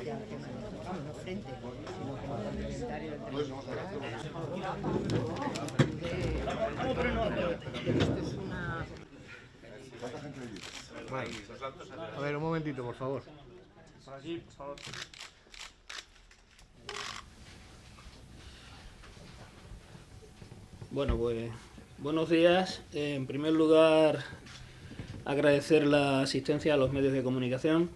ya tema de nuestro, vamos, no frente, sino como complementario del tema electoral. Esto es una... Vale. A ver, un momentito, por favor. Por aquí, por favor. Bueno, pues buenos días. En primer lugar, agradecer la asistencia a los medios de comunicación.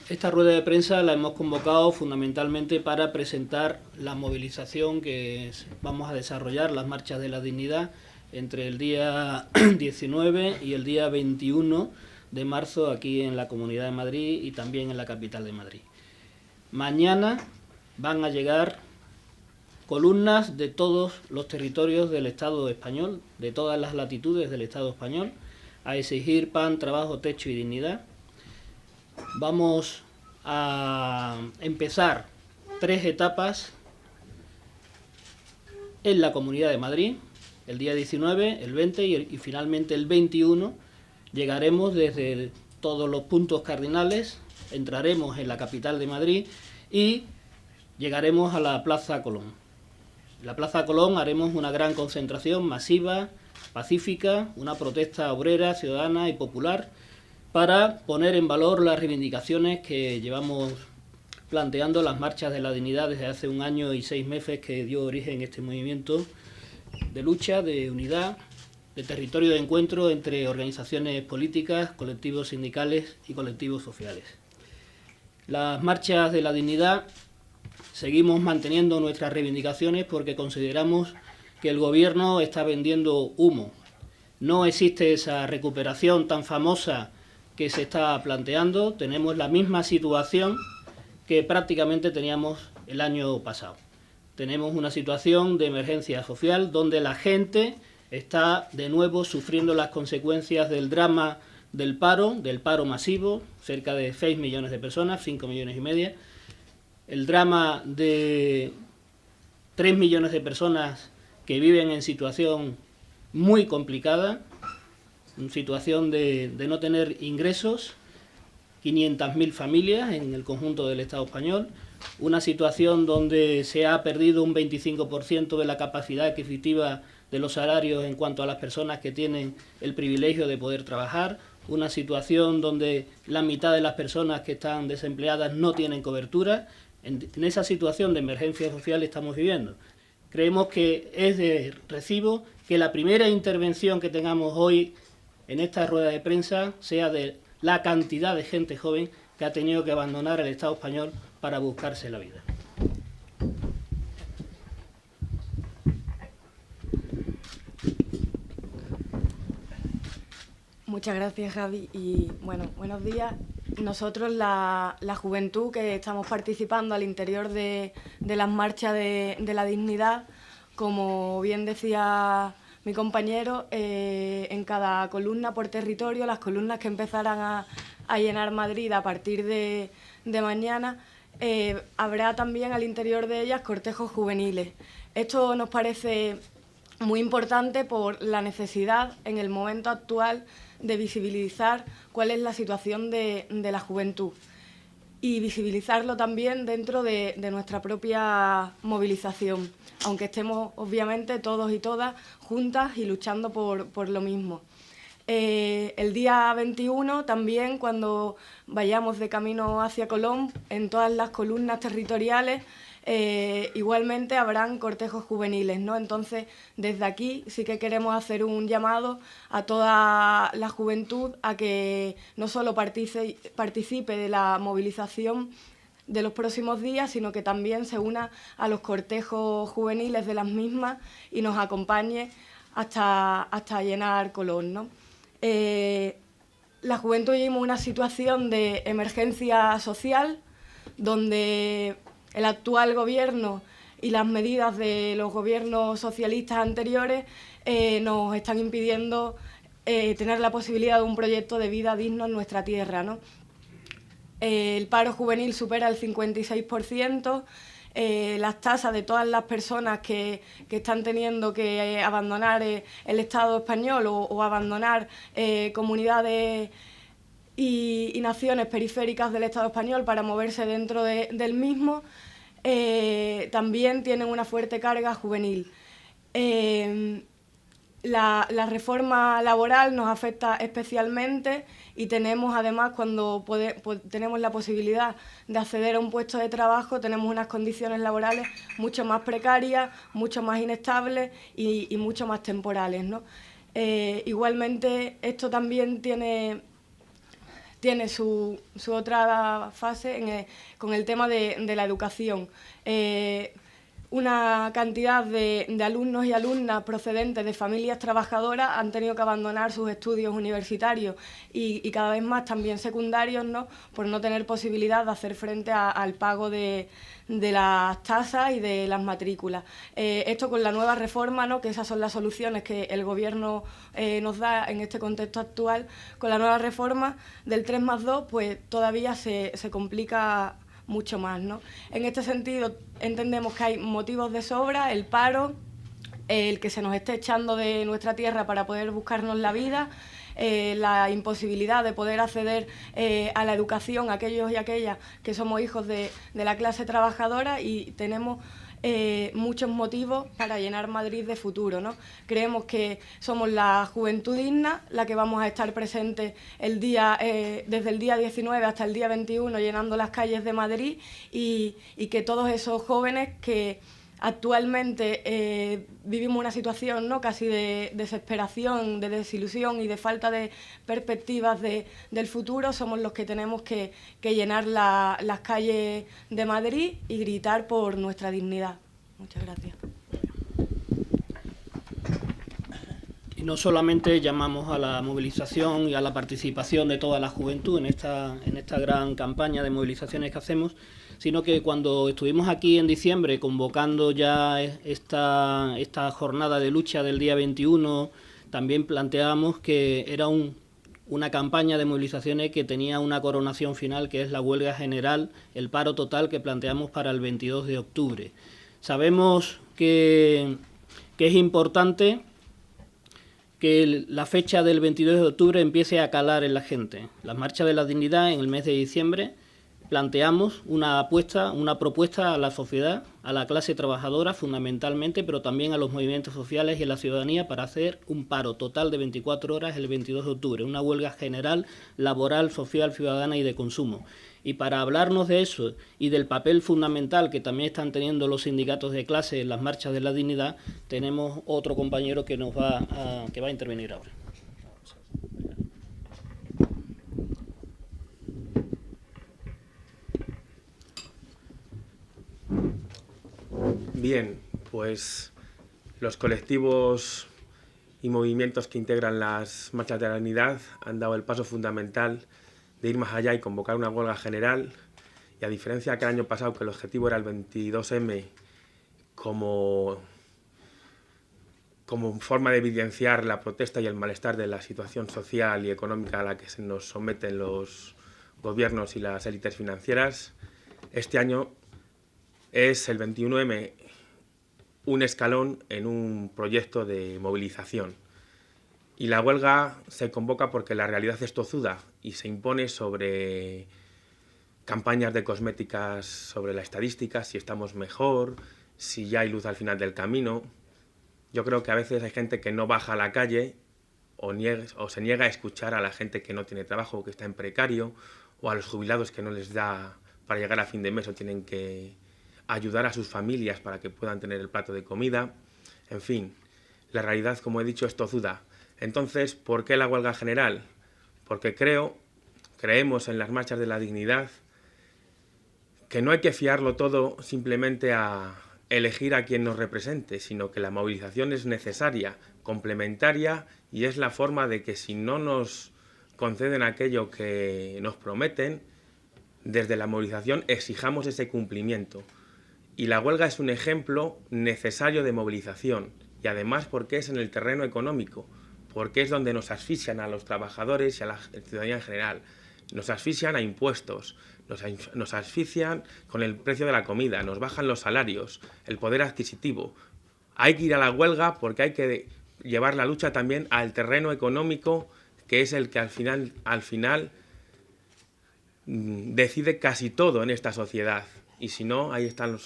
Esta rueda de prensa la hemos convocado fundamentalmente para presentar la movilización que vamos a desarrollar, las marchas de la dignidad, entre el día 19 y el día 21 de marzo aquí en la Comunidad de Madrid y también en la capital de Madrid. Mañana van a llegar columnas de todos los territorios del Estado español, de todas las latitudes del Estado español, a exigir pan, trabajo, techo y dignidad. Vamos a empezar 3 etapas en la Comunidad de Madrid, el día 19, el 20 y finalmente el 21. Llegaremos desde todos los puntos cardinales, entraremos en la capital de Madrid y llegaremos a la Plaza Colón. En la Plaza Colón haremos una gran concentración masiva, pacífica, una protesta obrera, ciudadana y popular para poner en valor las reivindicaciones que llevamos planteando las marchas de la dignidad desde hace 1 año y 6 meses que dio origen a este movimiento de lucha, de unidad, de territorio de encuentro entre organizaciones políticas, colectivos sindicales y colectivos sociales. Las marchas de la dignidad seguimos manteniendo nuestras reivindicaciones porque consideramos que el gobierno está vendiendo humo. No existe esa recuperación tan famosa que se está planteando. Tenemos la misma situación que prácticamente teníamos el año pasado. Tenemos una situación de emergencia social donde la gente está de nuevo sufriendo las consecuencias del drama del paro masivo, cerca de 6 millones de personas, 5 millones y media, el drama de 3 millones de personas que viven en situación muy complicada, en situación de no tener ingresos, 500.000 familias en el conjunto del Estado español, una situación donde se ha perdido un 25% de la capacidad adquisitiva de los salarios en cuanto a las personas que tienen el privilegio de poder trabajar, una situación donde la mitad de las personas que están desempleadas no tienen cobertura. En esa situación de emergencia social estamos viviendo. Creemos que es de recibo que la primera intervención que tengamos hoy en esta rueda de prensa sea de la cantidad de gente joven que ha tenido que abandonar el Estado español para buscarse la vida. Muchas gracias, Javi. Y bueno, buenos días. Nosotros, la juventud que estamos participando al interior de las marchas de la dignidad, como bien decía mi compañero, en cada columna por territorio, las columnas que empezarán a llenar Madrid a partir de mañana, habrá también al interior de ellas cortejos juveniles. Esto nos parece muy importante por la necesidad en el momento actual de visibilizar cuál es la situación de la juventud y visibilizarlo también dentro de nuestra propia movilización, aunque estemos obviamente todos y todas juntas y luchando por lo mismo. El día 21 también, cuando vayamos de camino hacia Colón, en todas las columnas territoriales, igualmente habrán cortejos juveniles, ¿no? Entonces, desde aquí sí que queremos hacer un llamado a toda la juventud a que no solo participe de la movilización de los próximos días, sino que también se una a los cortejos juveniles de las mismas y nos acompañe hasta llenar Colón, ¿no? La juventud vivimos una situación de emergencia social donde el actual gobierno y las medidas de los gobiernos socialistas anteriores nos están impidiendo tener la posibilidad de un proyecto de vida digno en nuestra tierra, ¿no? El paro juvenil supera el 56%, las tasas de todas las personas que están teniendo que abandonar el Estado español o abandonar comunidades y naciones periféricas del Estado español para moverse dentro del mismo, también tienen una fuerte carga juvenil. La reforma laboral nos afecta especialmente y tenemos además, cuando tenemos la posibilidad de acceder a un puesto de trabajo, tenemos unas condiciones laborales mucho más precarias, mucho más inestables y mucho más temporales, ¿no? Igualmente, esto también tiene su otra fase con el tema de la educación. Una cantidad de alumnos y alumnas procedentes de familias trabajadoras han tenido que abandonar sus estudios universitarios y cada vez más también secundarios, ¿no?, por no tener posibilidad de hacer frente al pago de las tasas y de las matrículas. Esto con la nueva reforma, ¿no?, que esas son las soluciones que el Gobierno nos da en este contexto actual, con la nueva reforma del 3+2, pues todavía se complica mucho más, ¿no? En este sentido, entendemos que hay motivos de sobra: el paro, el que se nos esté echando de nuestra tierra para poder buscarnos la vida, la imposibilidad de poder acceder a la educación, aquellos y aquellas que somos hijos de la clase trabajadora, y tenemos muchos motivos para llenar Madrid de futuro, ¿no? Creemos que somos la juventud digna, la que vamos a estar presentes desde el día 19 hasta el día 21 llenando las calles de Madrid, y que todos esos jóvenes que actualmente vivimos una situación, ¿no?, casi de desesperación, de desilusión y de falta de perspectivas del futuro, somos los que tenemos que llenar las calles de Madrid y gritar por nuestra dignidad. Muchas gracias. Y no solamente llamamos a la movilización y a la participación de toda la juventud en esta gran campaña de movilizaciones que hacemos, sino que cuando estuvimos aquí en diciembre convocando ya esta jornada de lucha del día 21, también planteábamos que era una campaña de movilizaciones que tenía una coronación final, que es la huelga general, el paro total que planteamos para el 22 de octubre. Sabemos que es importante que la fecha del 22 de octubre empiece a calar en la gente. Las marchas de la dignidad en el mes de diciembre planteamos una propuesta a la sociedad, a la clase trabajadora fundamentalmente, pero también a los movimientos sociales y a la ciudadanía, para hacer un paro total de 24 horas el 22 de octubre, una huelga general, laboral, social, ciudadana y de consumo. Y para hablarnos de eso y del papel fundamental que también están teniendo los sindicatos de clase en las marchas de la dignidad, tenemos otro compañero que va a intervenir ahora. Bien, pues los colectivos y movimientos que integran las marchas de la dignidad han dado el paso fundamental de ir más allá y convocar una huelga general, y a diferencia que el año pasado, que el objetivo era el 22M como forma de evidenciar la protesta y el malestar de la situación social y económica a la que se nos someten los gobiernos y las élites financieras, este año es el 21M un escalón en un proyecto de movilización. Y la huelga se convoca porque la realidad es tozuda y se impone sobre campañas de cosméticas sobre la estadística, si estamos mejor, si ya hay luz al final del camino. Yo creo que a veces hay gente que no baja a la calle o se niega a escuchar a la gente que no tiene trabajo, que está en precario, o a los jubilados que no les da para llegar a fin de mes o tienen que ayudar a sus familias para que puedan tener el plato de comida. En fin, la realidad, como he dicho, es tozuda. Entonces, ¿por qué la huelga general? Porque creemos en las marchas de la dignidad que no hay que fiarlo todo simplemente a elegir a quien nos represente, sino que la movilización es necesaria, complementaria, y es la forma de que si no nos conceden aquello que nos prometen, desde la movilización exijamos ese cumplimiento. Y la huelga es un ejemplo necesario de movilización, y además porque es en el terreno económico, porque es donde nos asfixian a los trabajadores y a la ciudadanía en general. Nos asfixian a impuestos, nos asfixian con el precio de la comida, nos bajan los salarios, el poder adquisitivo. Hay que ir a la huelga porque hay que llevar la lucha también al terreno económico, que es el que al final decide casi todo en esta sociedad. Y si no, ahí están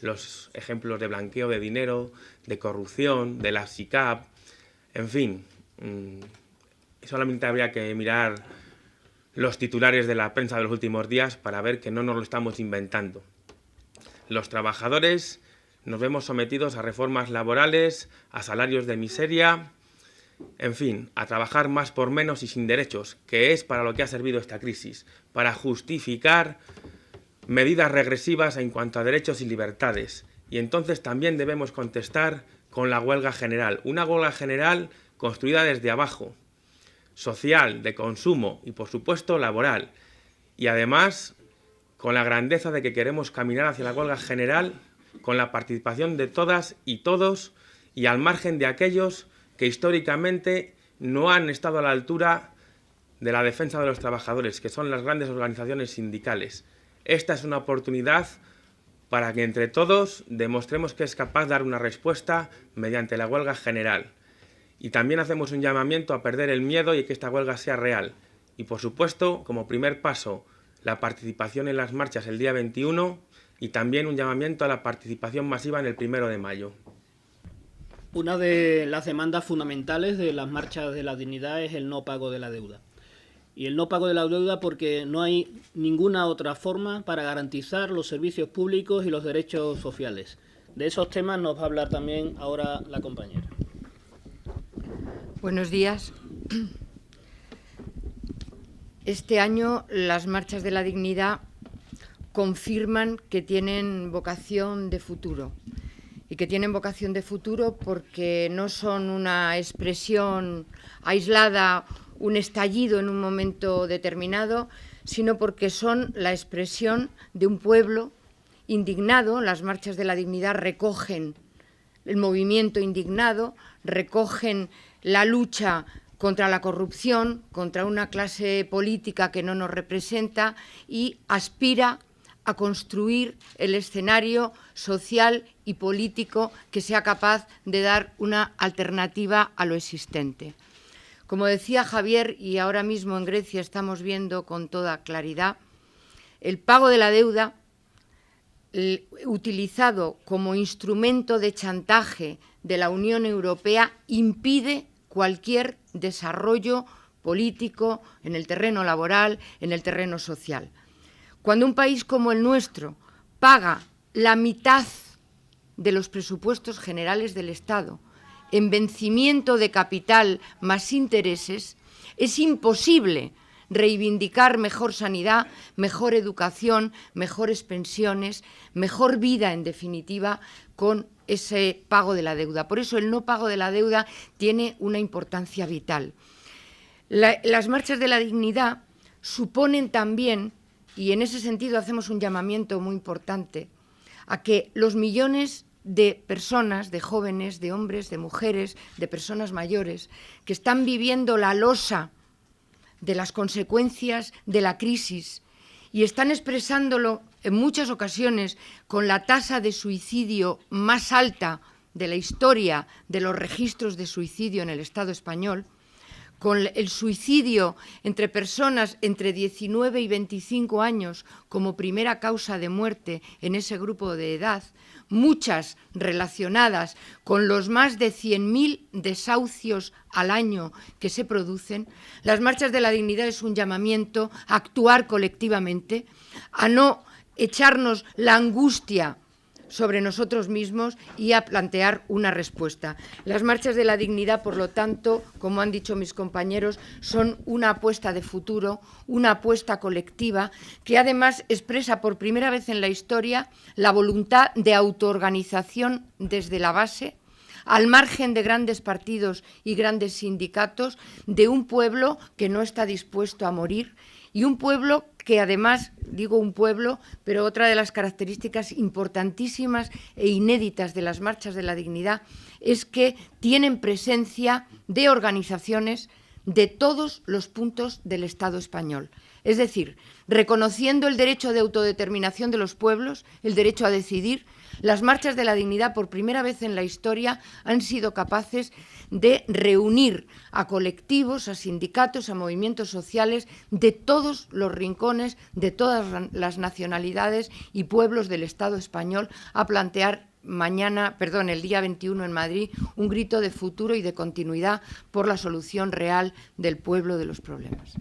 los ejemplos de blanqueo de dinero, de corrupción, de la SICAP, en fin. Solamente habría que mirar los titulares de la prensa de los últimos días para ver que no nos lo estamos inventando. Los trabajadores nos vemos sometidos a reformas laborales, a salarios de miseria, en fin, a trabajar más por menos y sin derechos, que es para lo que ha servido esta crisis, para justificar medidas regresivas en cuanto a derechos y libertades. Y entonces también debemos contestar con la huelga general, una huelga general construida desde abajo, social, de consumo y, por supuesto, laboral. Y además, con la grandeza de que queremos caminar hacia la huelga general con la participación de todas y todos y al margen de aquellos que históricamente no han estado a la altura de la defensa de los trabajadores, que son las grandes organizaciones sindicales. Esta es una oportunidad para que entre todos demostremos que es capaz de dar una respuesta mediante la huelga general. Y también hacemos un llamamiento a perder el miedo y que esta huelga sea real. Y por supuesto, como primer paso, la participación en las marchas el día 21 y también un llamamiento a la participación masiva en el 1 de mayo. Una de las demandas fundamentales de las marchas de la dignidad es el no pago de la deuda. Y el no pago de la deuda porque no hay ninguna otra forma para garantizar los servicios públicos y los derechos sociales. De esos temas nos va a hablar también ahora la compañera. Buenos días. Este año las marchas de la dignidad confirman que tienen vocación de futuro. Y que tienen vocación de futuro porque no son una expresión aislada, un estallido en un momento determinado, sino porque son la expresión de un pueblo indignado. Las marchas de la dignidad recogen el movimiento indignado, recogen la lucha contra la corrupción, contra una clase política que no nos representa y aspira a construir el escenario social y político que sea capaz de dar una alternativa a lo existente. Como decía Javier, y ahora mismo en Grecia estamos viendo con toda claridad, el pago de la deuda, utilizado como instrumento de chantaje de la Unión Europea, impide cualquier desarrollo político en el terreno laboral, en el terreno social. Cuando un país como el nuestro paga la mitad de los presupuestos generales del Estado en vencimiento de capital más intereses, es imposible reivindicar mejor sanidad, mejor educación, mejores pensiones, mejor vida, en definitiva, con ese pago de la deuda. Por eso el no pago de la deuda tiene una importancia vital. Las marchas de la dignidad suponen también, y en ese sentido hacemos un llamamiento muy importante, a que los millones de personas, de jóvenes, de hombres, de mujeres, de personas mayores, que están viviendo la losa de las consecuencias de la crisis y están expresándolo en muchas ocasiones con la tasa de suicidio más alta de la historia de los registros de suicidio en el Estado español, con el suicidio entre personas entre 19 y 25 años como primera causa de muerte en ese grupo de edad, muchas relacionadas con los más de 100.000 desahucios al año que se producen. Las marchas de la dignidad es un llamamiento a actuar colectivamente, a no echarnos la angustia sobre nosotros mismos y a plantear una respuesta. Las marchas de la dignidad, por lo tanto, como han dicho mis compañeros, son una apuesta de futuro, una apuesta colectiva que además expresa por primera vez en la historia la voluntad de autoorganización desde la base, al margen de grandes partidos y grandes sindicatos, de un pueblo que no está dispuesto a morir y un pueblo que además, digo un pueblo, pero otra de las características importantísimas e inéditas de las marchas de la dignidad es que tienen presencia de organizaciones de todos los puntos del Estado español. Es decir, reconociendo el derecho de autodeterminación de los pueblos, el derecho a decidir, Las marchas de la dignidad, por primera vez en la historia, han sido capaces de reunir a colectivos, a sindicatos, a movimientos sociales de todos los rincones, de todas las nacionalidades y pueblos del Estado español, a plantear el día 21 en Madrid, un grito de futuro y de continuidad por la solución real del pueblo de los problemas.